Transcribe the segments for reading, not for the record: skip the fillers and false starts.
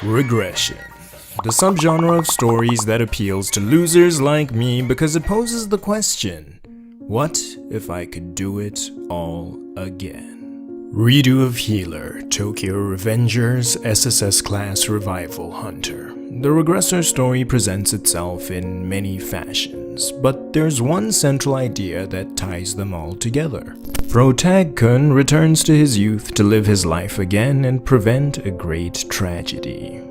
Regression, the subgenre of stories that appeals to losers like me because it poses the question, what if I could do it all again? Redo of Healer, Tokyo Revengers, SSS Class Revival Hunter. The Regressor story presents itself in many fashions, but there's one central idea that ties them all together. Protag-kun returns to his youth to live his life again and prevent a great tragedy.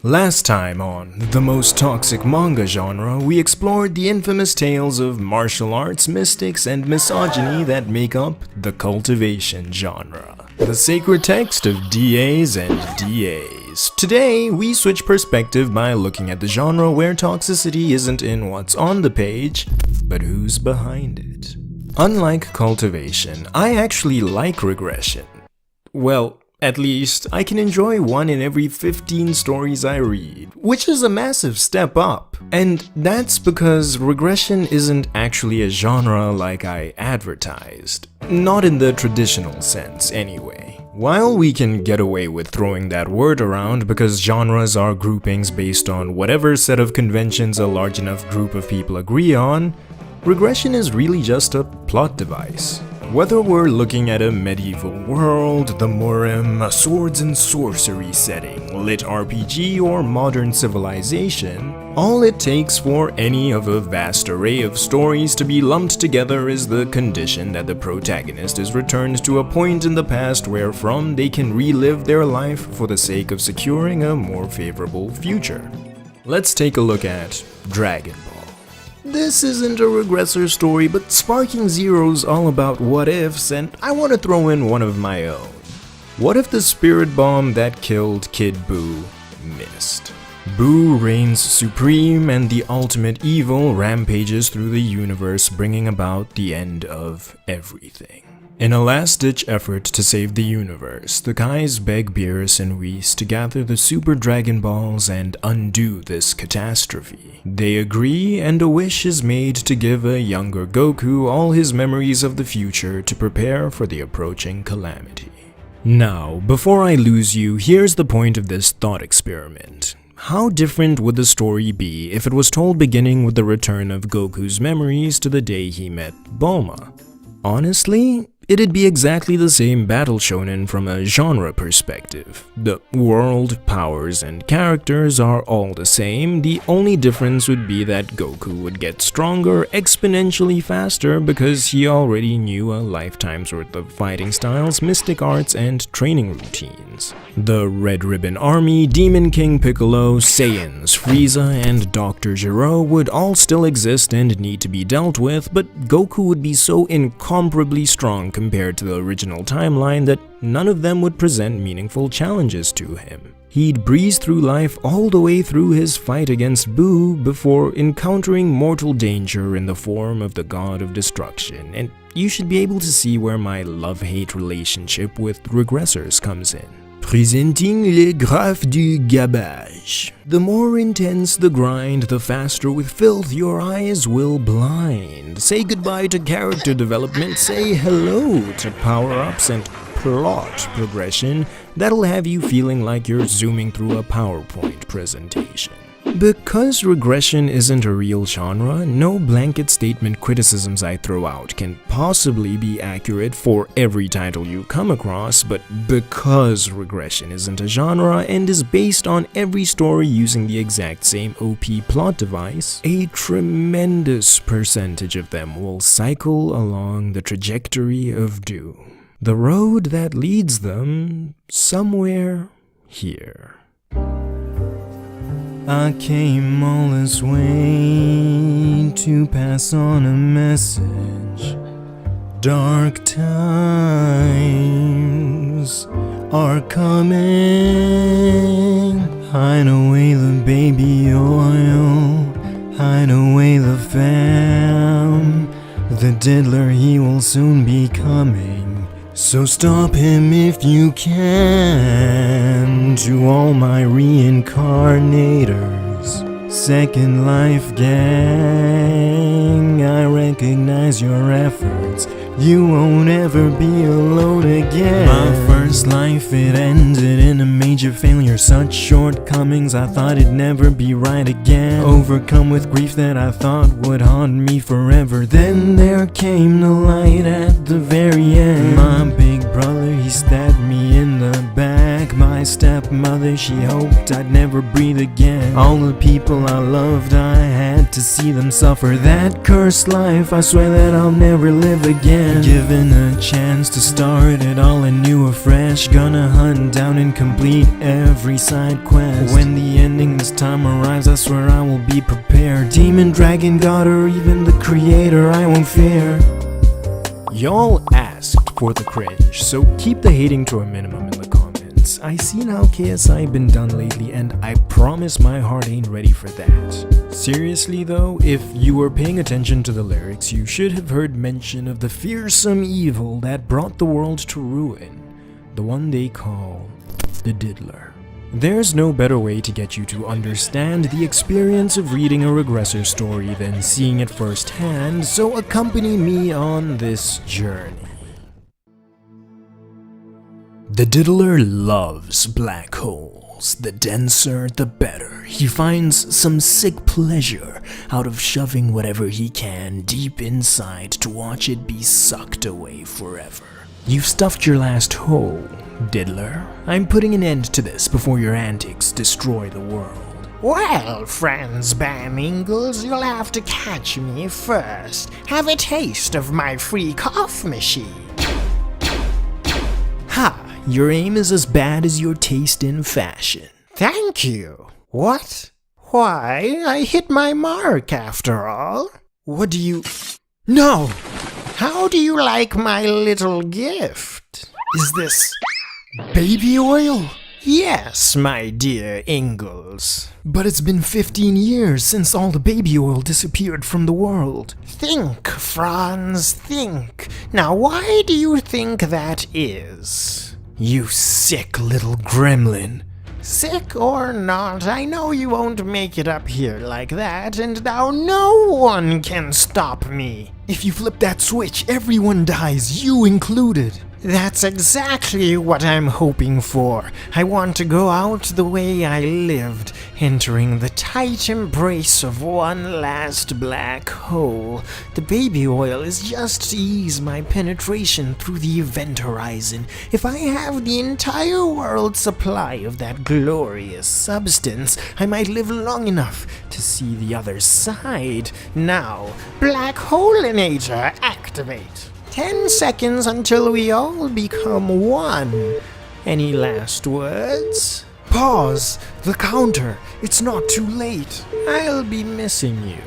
Last time on The Most Toxic Manga Genre, we explored the infamous tales of martial arts, mystics, and misogyny that make up the cultivation genre. The sacred text of DAs and DAs. Today, we switch perspective by looking at the genre where toxicity isn't in what's on the page, but who's behind it. Unlike cultivation, I actually like regression. Well, at least, I can enjoy one in every 15 stories I read, which is a massive step up. And that's because regression isn't actually a genre like I advertised. Not in the traditional sense, anyway. While we can get away with throwing that word around because genres are groupings based on whatever set of conventions a large enough group of people agree on, regression is really just a plot device. Whether we're looking at a medieval world, the Murim, a swords and sorcery setting, lit RPG, or modern civilization, all it takes for any of a vast array of stories to be lumped together is the condition that the protagonist is returned to a point in the past wherefrom they can relive their life for the sake of securing a more favorable future. Let's take a look at Dragon Ball. This isn't a regressor story, but Sparking Zero's all about what ifs, and I want to throw in one of my own. What if the spirit bomb that killed Kid Buu missed? Buu reigns supreme and the ultimate evil rampages through the universe, bringing about the end of everything. In a last-ditch effort to save the universe, the Kais beg Beerus and Whis to gather the Super Dragon Balls and undo this catastrophe. They agree, and a wish is made to give a younger Goku all his memories of the future to prepare for the approaching calamity. Now, before I lose you, here's the point of this thought experiment. How different would the story be if it was told beginning with the return of Goku's memories to the day he met Bulma? Honestly, it'd be exactly the same battle shonen from a genre perspective. The world, powers, and characters are all the same. The only difference would be that Goku would get stronger exponentially faster because he already knew a lifetime's worth of fighting styles, mystic arts, and training routines. The Red Ribbon Army, Demon King Piccolo, Saiyans, Frieza, and Dr. Gero would all still exist and need to be dealt with, but Goku would be so incomparably strong compared to the original timeline that none of them would present meaningful challenges to him. He'd breeze through life all the way through his fight against Buu before encountering mortal danger in the form of the God of Destruction, and you should be able to see where my love-hate relationship with regressors comes in. Presenting les graphes du gabage. The more intense the grind, the faster with filth your eyes will blind. Say goodbye to character development, say hello to power-ups and plot progression that'll have you feeling like you're zooming through a PowerPoint presentation. Because regression isn't a real genre, no blanket statement criticisms I throw out can possibly be accurate for every title you come across, but because regression isn't a genre and is based on every story using the exact same OP plot device, a tremendous percentage of them will cycle along the trajectory of doom. The road that leads them somewhere here. I came all this way to pass on a message. Dark times are coming. Hide away the baby oil, hide away the fam. The diddler, he will soon be coming. So stop him if you can. To all my reincarnators, Second Life gang, I recognize your efforts. You won't ever be alone again. My first first life, it ended in a major failure. Such shortcomings, I thought it'd never be right again. Overcome with grief that I thought would haunt me forever. Then there came the light at the very end. My big brother, he stabbed me in the back. My stepmother, she hoped I'd never breathe again. All the people I loved, I had to see them suffer. That cursed life, I swear that I'll never live again. Given a chance to start it all anew afresh, gonna hunt down and complete every side quest. When the ending this time arrives, I swear I will be prepared. Demon, dragon, god, or even the creator, I won't fear. Y'all asked for the cringe, so keep the hating to a minimum in the comments. I seen how KSI been done lately, and I promise my heart ain't ready for that. Seriously though, if you were paying attention to the lyrics, you should have heard mention of the fearsome evil that brought the world to ruin, the one they call the Diddler. There's no better way to get you to understand the experience of reading a Regressor story than seeing it firsthand, so accompany me on this journey. The Diddler loves black holes. The denser, the better. He finds some sick pleasure out of shoving whatever he can deep inside to watch it be sucked away forever. You've stuffed your last hole, Diddler. I'm putting an end to this before your antics destroy the world. Well, friends Banningles, you'll have to catch me first. Have a taste of my free cough machine. Ha! Your aim is as bad as your taste in fashion. Thank you. What? Why, I hit my mark after all. What do you... No! How do you like my little gift? Is this... baby oil? Yes, my dear Ingalls. But it's been 15 years since all the baby oil disappeared from the world. Think, Franz, think. Now why do you think that is? You sick little gremlin. Sick or not, I know you won't make it up here like that, and now no one can stop me. If you flip that switch, everyone dies, you included. That's exactly what I'm hoping for. I want to go out the way I lived, entering the tight embrace of one last black hole. The baby oil is just to ease my penetration through the event horizon. If I have the entire world's supply of that glorious substance, I might live long enough to see the other side. Now, Black Holeinator, activate. 10 seconds until we all become one. Any last words? Pause! The counter! It's not too late! I'll be missing you,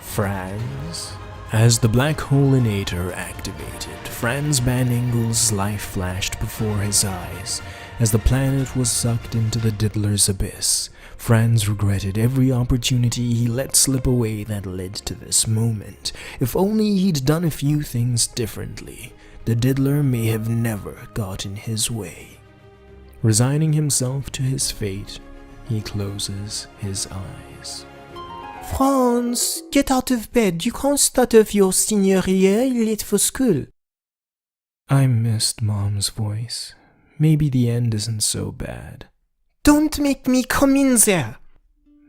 Franz. As the Black Holeinator activated, Franz Banningle's life flashed before his eyes. As the planet was sucked into the Diddler's abyss, Franz regretted every opportunity he let slip away that led to this moment. If only he'd done a few things differently, the Diddler may have never gotten his way. Resigning himself to his fate, he closes his eyes. Franz, get out of bed. You can't start off your senior year late for school. I missed Mom's voice. Maybe the end isn't so bad. Don't make me come in there.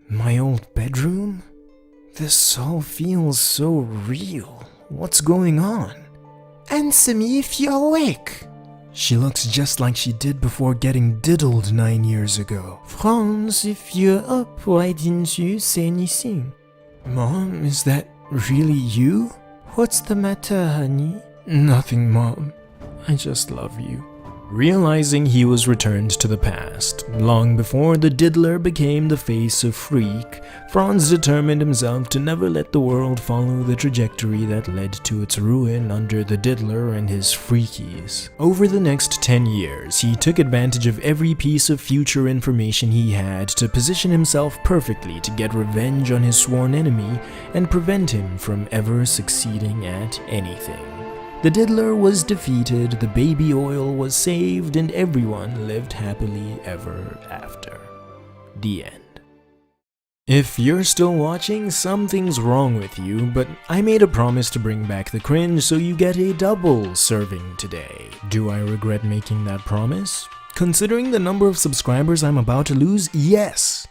My old bedroom? This all feels so real. What's going on? Answer me if you're awake. She looks just like she did before getting diddled 9 years ago. Franz, if you're up, why didn't you say anything? Mom, is that really you? What's the matter, honey? Nothing, Mom. I just love you. Realizing he was returned to the past, long before the Diddler became the face of Freak, Franz determined himself to never let the world follow the trajectory that led to its ruin under the Diddler and his freakies. Over the next 10 years, he took advantage of every piece of future information he had to position himself perfectly to get revenge on his sworn enemy and prevent him from ever succeeding at anything. The Diddler was defeated, the baby oil was saved, and everyone lived happily ever after. The end. If you're still watching, something's wrong with you, but I made a promise to bring back the cringe, so you get a double serving today. Do I regret making that promise? Considering the number of subscribers I'm about to lose, yes.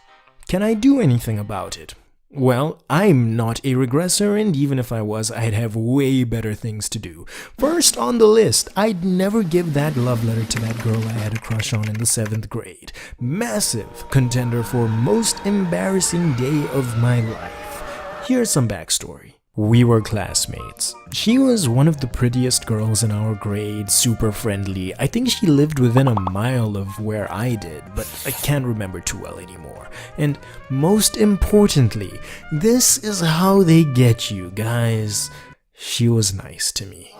Can I do anything about it? Well, I'm not a regressor, and even if I was, I'd have way better things to do. First on the list, I'd never give that love letter to that girl I had a crush on in the 7th grade. Massive contender for most embarrassing day of my life. Here's some backstory. We were classmates. She was one of the prettiest girls in our grade, super friendly. I think she lived within a mile of where I did, but I can't remember too well anymore. And most importantly, this is how they get you, guys. She was nice to me.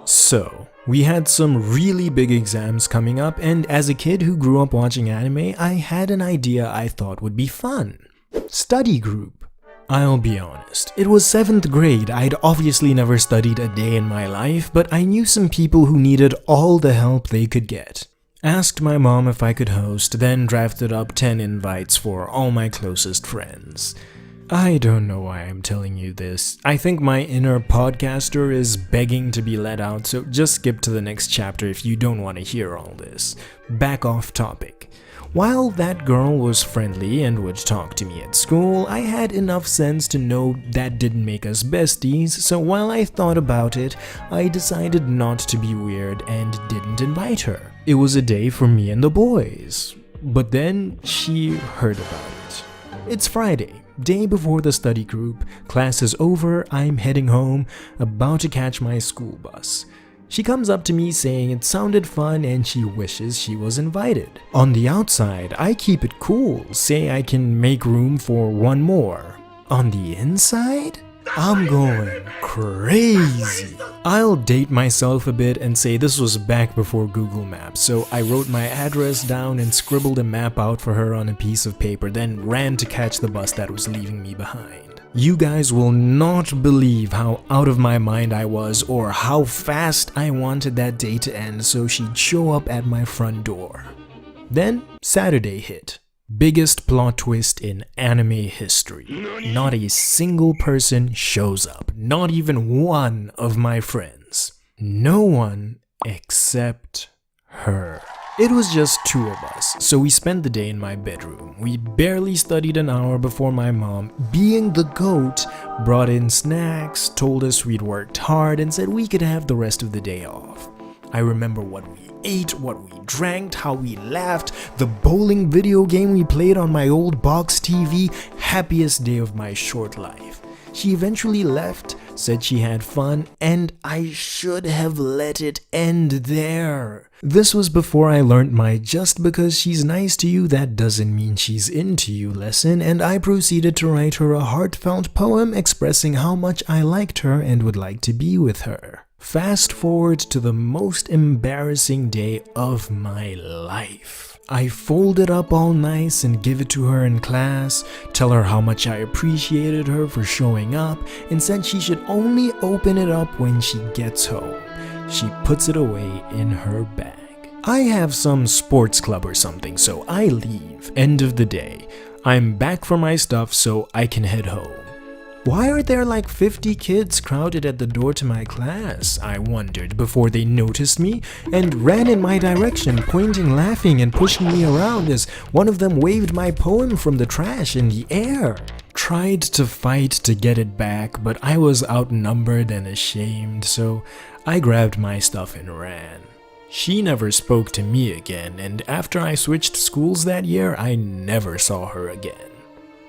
So, we had some really big exams coming up, and as a kid who grew up watching anime, I had an idea I thought would be fun. Study group. I'll be honest, it was 7th grade. I'd obviously never studied a day in my life, but I knew some people who needed all the help they could get. Asked my mom if I could host, then drafted up 10 invites for all my closest friends. I don't know why I'm telling you this. I think my inner podcaster is begging to be let out, so just skip to the next chapter if you don't want to hear all this. Back off topic. While that girl was friendly and would talk to me at school, I had enough sense to know that didn't make us besties, so while I thought about it, I decided not to be weird and didn't invite her. It was a day for me and the boys. But then she heard about it. It's Friday, day before the study group, class is over, I'm heading home, about to catch my school bus. She comes up to me saying it sounded fun and she wishes she was invited. On the outside, I keep it cool, say I can make room for one more. On the inside, I'm going crazy. I'll date myself a bit and say this was back before Google Maps, so I wrote my address down and scribbled a map out for her on a piece of paper, then ran to catch the bus that was leaving me behind. You guys will not believe how out of my mind I was or how fast I wanted that day to end so she'd show up at my front door. Then Saturday hit. Biggest plot twist in anime history. Not a single person shows up. Not even one of my friends. No one except her. It was just 2 of us, so we spent the day in my bedroom. We barely studied an hour before my mom, being the goat, brought in snacks, told us we'd worked hard, and said we could have the rest of the day off. I remember what we ate, what we drank, how we laughed, the bowling video game we played on my old box TV, happiest day of my short life. She eventually left, said she had fun, and I should have let it end there. This was before I learned my just because she's nice to you that doesn't mean she's into you lesson, and I proceeded to write her a heartfelt poem expressing how much I liked her and would like to be with her. Fast forward to the most embarrassing day of my life. I fold it up all nice and give it to her in class, tell her how much I appreciated her for showing up, and said she should only open it up when she gets home. She puts it away in her bag. I have some sports club or something, so I leave. End of the day. I'm back for my stuff so I can head home. Why are there like 50 kids crowded at the door to my class? I wondered before they noticed me and ran in my direction, pointing, laughing, and pushing me around as one of them waved my poem from the trash in the air. Tried to fight to get it back, but I was outnumbered and ashamed, so I grabbed my stuff and ran. She never spoke to me again, and after I switched schools that year, I never saw her again.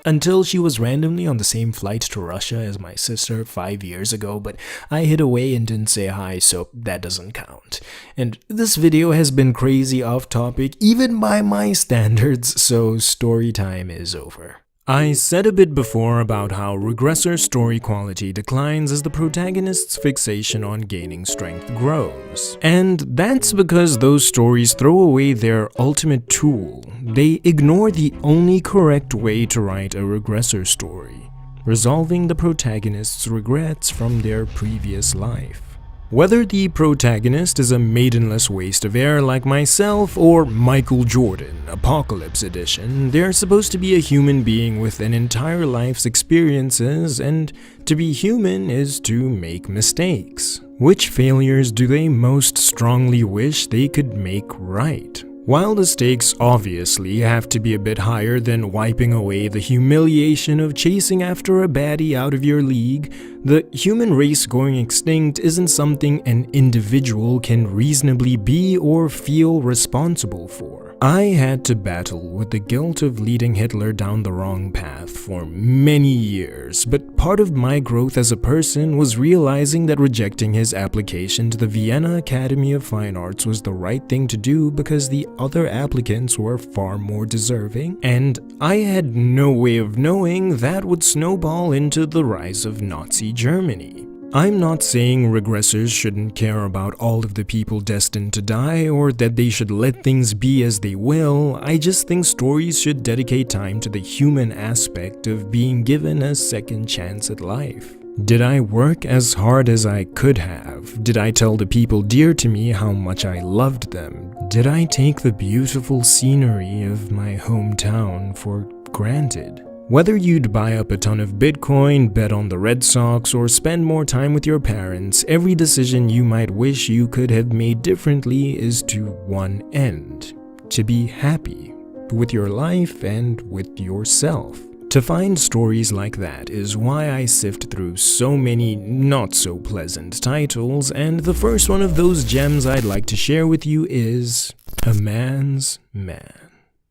Until she was randomly on the same flight to Russia as my sister 5 years ago, but I hid away and didn't say hi, so that doesn't count. And this video has been crazy off topic, even by my standards, so story time is over. I said a bit before about how regressor story quality declines as the protagonist's fixation on gaining strength grows. And that's because those stories throw away their ultimate tool. They ignore the only correct way to write a regressor story, resolving the protagonist's regrets from their previous life. Whether the protagonist is a maidenless waste of air like myself or Michael Jordan, Apocalypse Edition, they're supposed to be a human being with an entire life's experiences, and to be human is to make mistakes. Which failures do they most strongly wish they could make right? While the stakes obviously have to be a bit higher than wiping away the humiliation of chasing after a baddie out of your league, the human race going extinct isn't something an individual can reasonably be or feel responsible for. I had to battle with the guilt of leading Hitler down the wrong path for many years, but part of my growth as a person was realizing that rejecting his application to the Vienna Academy of Fine Arts was the right thing to do because the other applicants were far more deserving, and I had no way of knowing that would snowball into the rise of Nazi Germany. I'm not saying regressors shouldn't care about all of the people destined to die or that they should let things be as they will. I just think stories should dedicate time to the human aspect of being given a second chance at life. Did I work as hard as I could have? Did I tell the people dear to me how much I loved them? Did I take the beautiful scenery of my hometown for granted? Whether you'd buy up a ton of Bitcoin, bet on the Red Sox, or spend more time with your parents, every decision you might wish you could have made differently is to one end: to be happy with your life and with yourself. To find stories like that is why I sift through so many not-so-pleasant titles, and the first one of those gems I'd like to share with you is A Man's Man.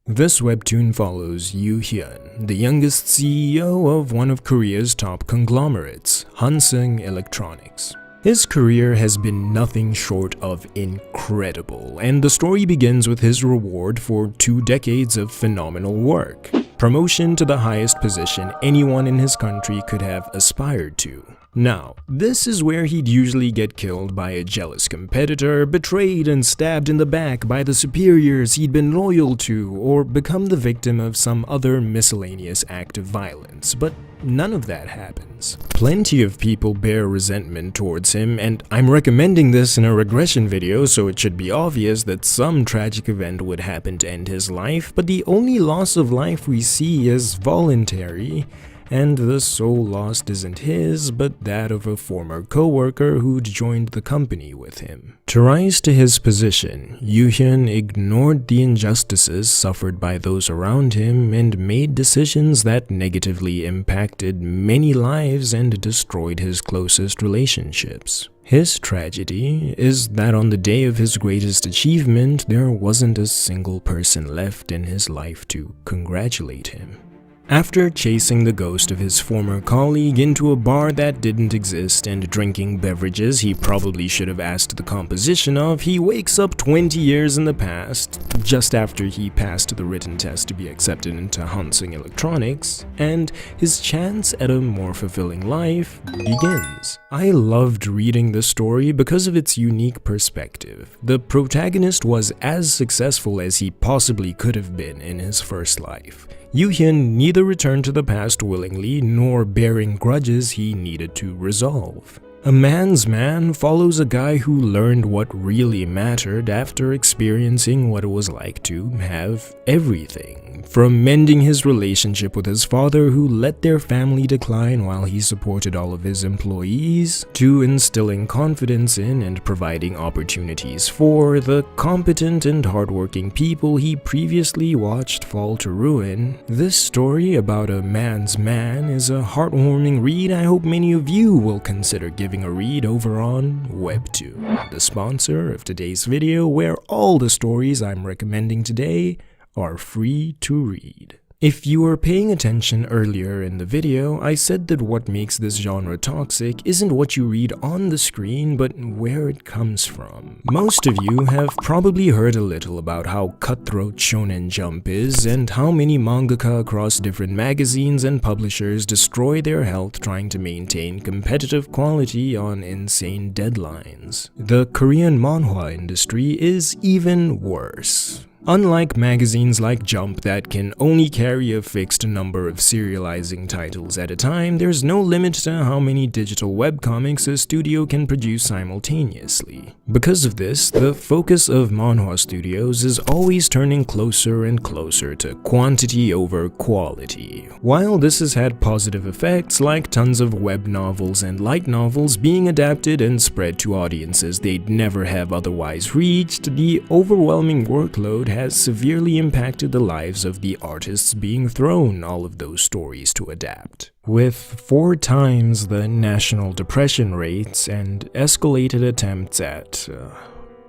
This webtoon follows Yoo Hyun, the youngest CEO of one of Korea's top conglomerates, Hansung Electronics. His career has been nothing short of incredible, and the story begins with his reward for 2 decades of phenomenal work: promotion to the highest position anyone in his country could have aspired to. Now, this is where he'd usually get killed by a jealous competitor, betrayed and stabbed in the back by the superiors he'd been loyal to, or become the victim of some other miscellaneous act of violence, but none of that happens. Plenty of people bear resentment towards him, and I'm recommending this in a regression video, so it should be obvious that some tragic event would happen to end his life, but the only loss of life we see is voluntary, and the soul lost isn't his, but that of a former co-worker who'd joined the company with him. To rise to his position, Yoo Hyun ignored the injustices suffered by those around him and made decisions that negatively impacted many lives and destroyed his closest relationships. His tragedy is that on the day of his greatest achievement, there wasn't a single person left in his life to congratulate him. After chasing the ghost of his former colleague into a bar that didn't exist and drinking beverages he probably should have asked the composition of, he wakes up 20 years in the past, just after he passed the written test to be accepted into Hansung Electronics, and his chance at a more fulfilling life begins. I loved reading this story because of its unique perspective. The protagonist was as successful as he possibly could have been in his first life. Yoo Hyun neither returned to the past willingly nor bearing grudges he needed to resolve. A Man's Man follows a guy who learned what really mattered after experiencing what it was like to have everything. From mending his relationship with his father, who let their family decline while he supported all of his employees, to instilling confidence in and providing opportunities for the competent and hardworking people he previously watched fall to ruin. This story about a man's man is a heartwarming read I hope many of you will consider giving a read over on Webtoon, the sponsor of today's video, where all the stories I'm recommending today are free to read. If you were paying attention earlier in the video, I said that what makes this genre toxic isn't what you read on the screen, but where it comes from. Most of you have probably heard a little about how cutthroat Shonen Jump is, and how many mangaka across different magazines and publishers destroy their health trying to maintain competitive quality on insane deadlines. The Korean manhwa industry is even worse. Unlike magazines like Jump that can only carry a fixed number of serializing titles at a time, there's no limit to how many digital webcomics a studio can produce simultaneously. Because of this, the focus of manhwa studios is always turning closer and closer to quantity over quality. While this has had positive effects like tons of web novels and light novels being adapted and spread to audiences they'd never have otherwise reached, the overwhelming workload has severely impacted the lives of the artists being thrown all of those stories to adapt. With 4 times the national depression rates and escalated attempts at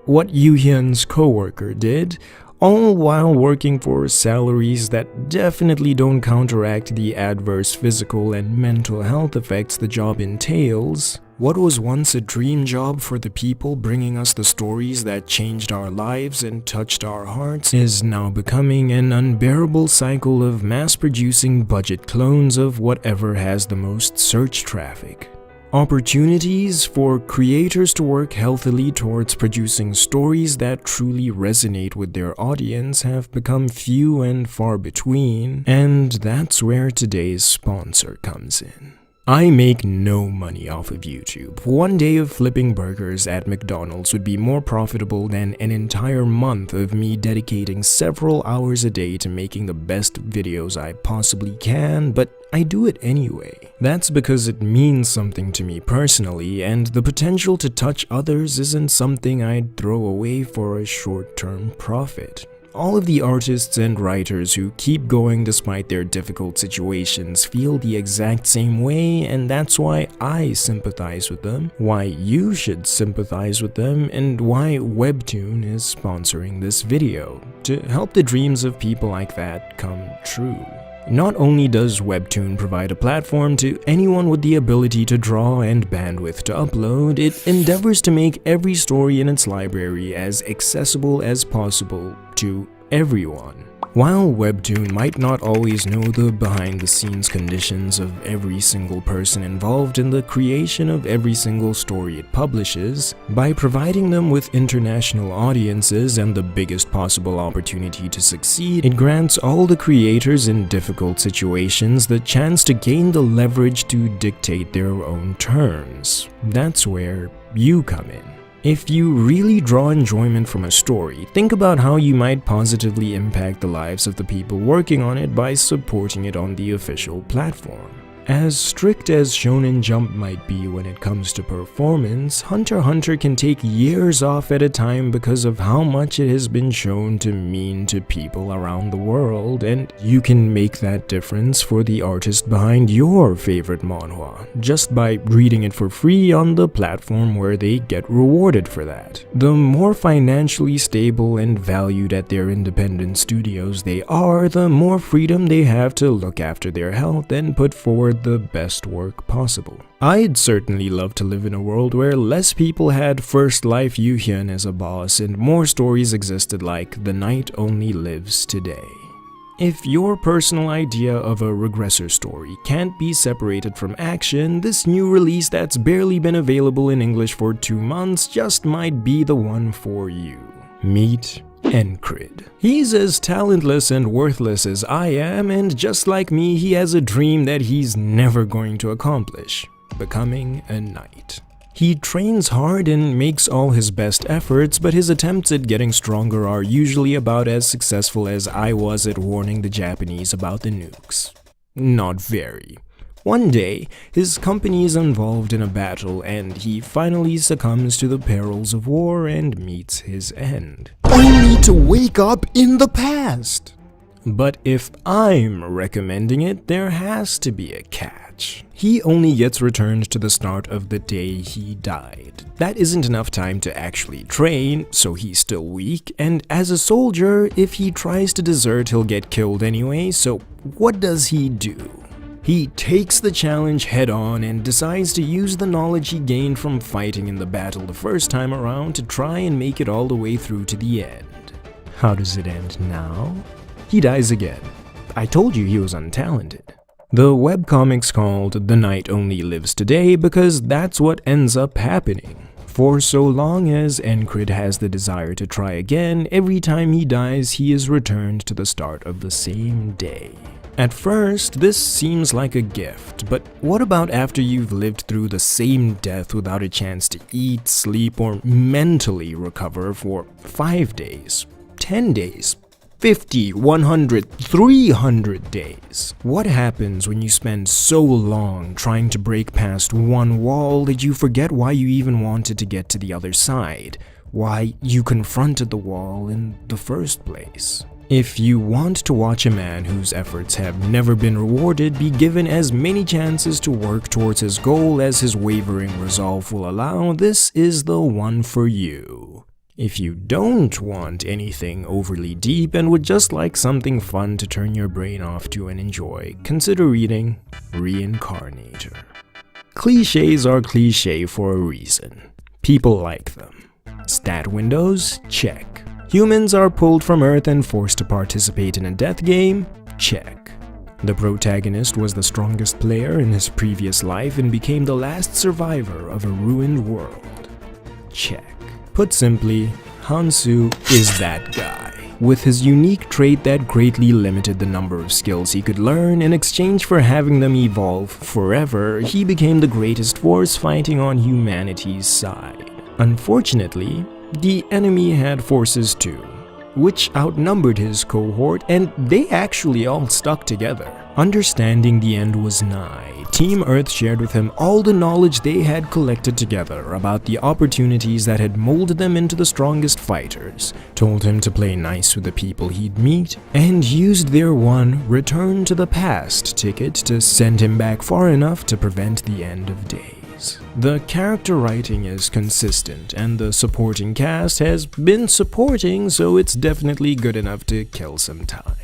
what Yoo Hyun's co-worker did, all while working for salaries that definitely don't counteract the adverse physical and mental health effects the job entails, what was once a dream job for the people bringing us the stories that changed our lives and touched our hearts is now becoming an unbearable cycle of mass-producing budget clones of whatever has the most search traffic. Opportunities for creators to work healthily towards producing stories that truly resonate with their audience have become few and far between, and that's where today's sponsor comes in. I make no money off of YouTube. One day of flipping burgers at McDonald's would be more profitable than an entire month of me dedicating several hours a day to making the best videos I possibly can, but I do it anyway. That's because it means something to me personally, and the potential to touch others isn't something I'd throw away for a short-term profit. All of the artists and writers who keep going despite their difficult situations feel the exact same way, and that's why I sympathize with them, why you should sympathize with them, and why Webtoon is sponsoring this video, to help the dreams of people like that come true. Not only does Webtoon provide a platform to anyone with the ability to draw and bandwidth to upload, it endeavors to make every story in its library as accessible as possible to everyone. While Webtoon might not always know the behind-the-scenes conditions of every single person involved in the creation of every single story it publishes, by providing them with international audiences and the biggest possible opportunity to succeed, it grants all the creators in difficult situations the chance to gain the leverage to dictate their own terms. That's where you come in. If you really draw enjoyment from a story, think about how you might positively impact the lives of the people working on it by supporting it on the official platform. As strict as Shonen Jump might be when it comes to performance, Hunter x Hunter can take years off at a time because of how much it has been shown to mean to people around the world, and you can make that difference for the artist behind your favorite manhwa, just by reading it for free on the platform where they get rewarded for that. The more financially stable and valued at their independent studios they are, the more freedom they have to look after their health and put forward the best work possible. I'd certainly love to live in a world where less people had First Life Yoo Hyun as a boss and more stories existed like The Night Only Lives Today. If your personal idea of a regressor story can't be separated from action, this new release that's barely been available in English for 2 months just might be the one for you. Meet Encrid. He's as talentless and worthless as I am, and just like me, he has a dream that he's never going to accomplish: becoming a knight. He trains hard and makes all his best efforts, but his attempts at getting stronger are usually about as successful as I was at warning the Japanese about the nukes. Not very. One day, his company is involved in a battle and he finally succumbs to the perils of war and meets his end. Only to wake up in the past! But if I'm recommending it, there has to be a catch. He only gets returned to the start of the day he died. That isn't enough time to actually train, so he's still weak, and as a soldier, if he tries to desert, he'll get killed anyway, so what does he do? He takes the challenge head-on and decides to use the knowledge he gained from fighting in the battle the first time around to try and make it all the way through to the end. How does it end now? He dies again. I told you he was untalented. The webcomic's called The Night Only Lives Today because that's what ends up happening. For so long as Encrid has the desire to try again, every time he dies he is returned to the start of the same day. At first, this seems like a gift, but what about after you've lived through the same death without a chance to eat, sleep, or mentally recover for 5 days, 10 days, 50, 100, 300 days? What happens when you spend so long trying to break past one wall that you forget why you even wanted to get to the other side? Why you confronted the wall in the first place? If you want to watch a man whose efforts have never been rewarded be given as many chances to work towards his goal as his wavering resolve will allow, this is the one for you. If you don't want anything overly deep and would just like something fun to turn your brain off to and enjoy, consider reading Reincarnator. Clichés are cliché for a reason. People like them. Stat windows? Check. Humans are pulled from Earth and forced to participate in a death game? Check. The protagonist was the strongest player in his previous life and became the last survivor of a ruined world? Check. Put simply, Hansu is that guy, with his unique trait that greatly limited the number of skills he could learn. In exchange for having them evolve forever, he became the greatest force fighting on humanity's side. Unfortunately, the enemy had forces too, which outnumbered his cohort, and they actually all stuck together. Understanding the end was nigh, Team Earth shared with him all the knowledge they had collected together about the opportunities that had molded them into the strongest fighters, told him to play nice with the people he'd meet, and used their one return to the past ticket to send him back far enough to prevent the end of days. The character writing is consistent, and the supporting cast has been supporting, so it's definitely good enough to kill some time.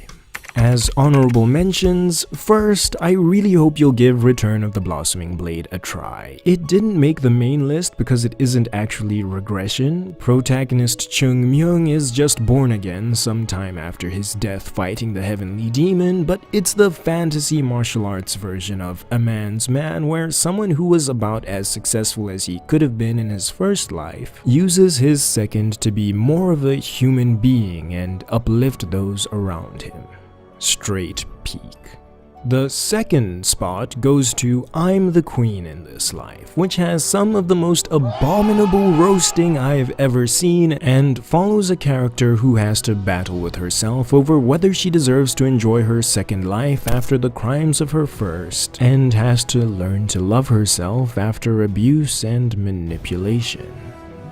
As honorable mentions, first, I really hope you'll give Return of the Blossoming Blade a try. It didn't make the main list because it isn't actually Regression. Protagonist Chung Myung is just born again sometime after his death fighting the heavenly demon, but it's the fantasy martial arts version of A Man's Man, where someone who was about as successful as he could have been in his first life uses his second to be more of a human being and uplift those around him. Straight peak. The second spot goes to I'm the Queen in This Life, which has some of the most abominable roasting I've ever seen and follows a character who has to battle with herself over whether she deserves to enjoy her second life after the crimes of her first, and has to learn to love herself after abuse and manipulation.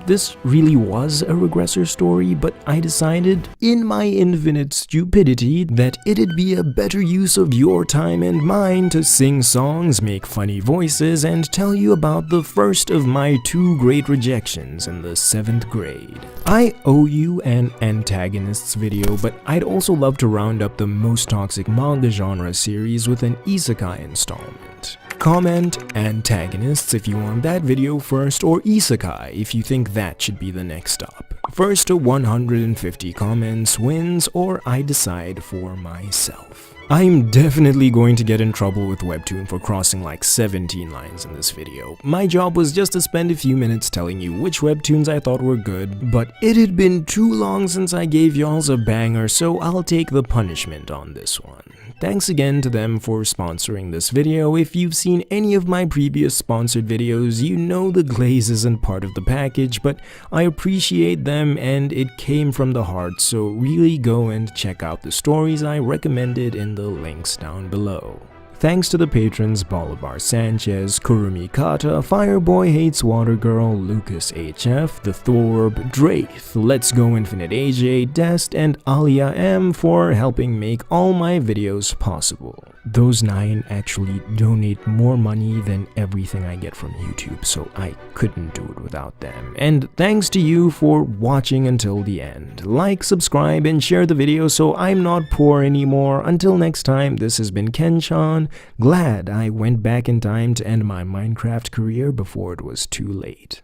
This really was a regressor story, but I decided, in my infinite stupidity, that it'd be a better use of your time and mine to sing songs, make funny voices, and tell you about the first of my 2 great rejections in the 7th grade. I owe you an antagonists video, but I'd also love to round up the most toxic manga genre series with an isekai installment. Comment antagonists if you want that video first, or isekai if you think that should be the next stop. First to 150 comments wins, or I decide for myself. I'm definitely going to get in trouble with Webtoon for crossing like 17 lines in this video. My job was just to spend a few minutes telling you which Webtoons I thought were good, but it had been too long since I gave y'alls a banger, so I'll take the punishment on this one. Thanks again to them for sponsoring this video. If you've seen any of my previous sponsored videos, you know the glaze isn't part of the package, but I appreciate them and it came from the heart, so really go and check out the stories I recommended in the links down below. Thanks to the patrons Bolivar Sanchez, Kurumi Kata, Fireboy Hates Water Girl, Lucas HF, The Thorb, Draith, Let's Go Infinite AJ, Dest, and Alia M for helping make all my videos possible. Those 9 actually donate more money than everything I get from YouTube, so I couldn't do it without them. And thanks to you for watching until the end. Like, subscribe, and share the video so I'm not poor anymore. Until next time, this has been Ken-chan. Glad I went back in time to end my Minecraft career before it was too late.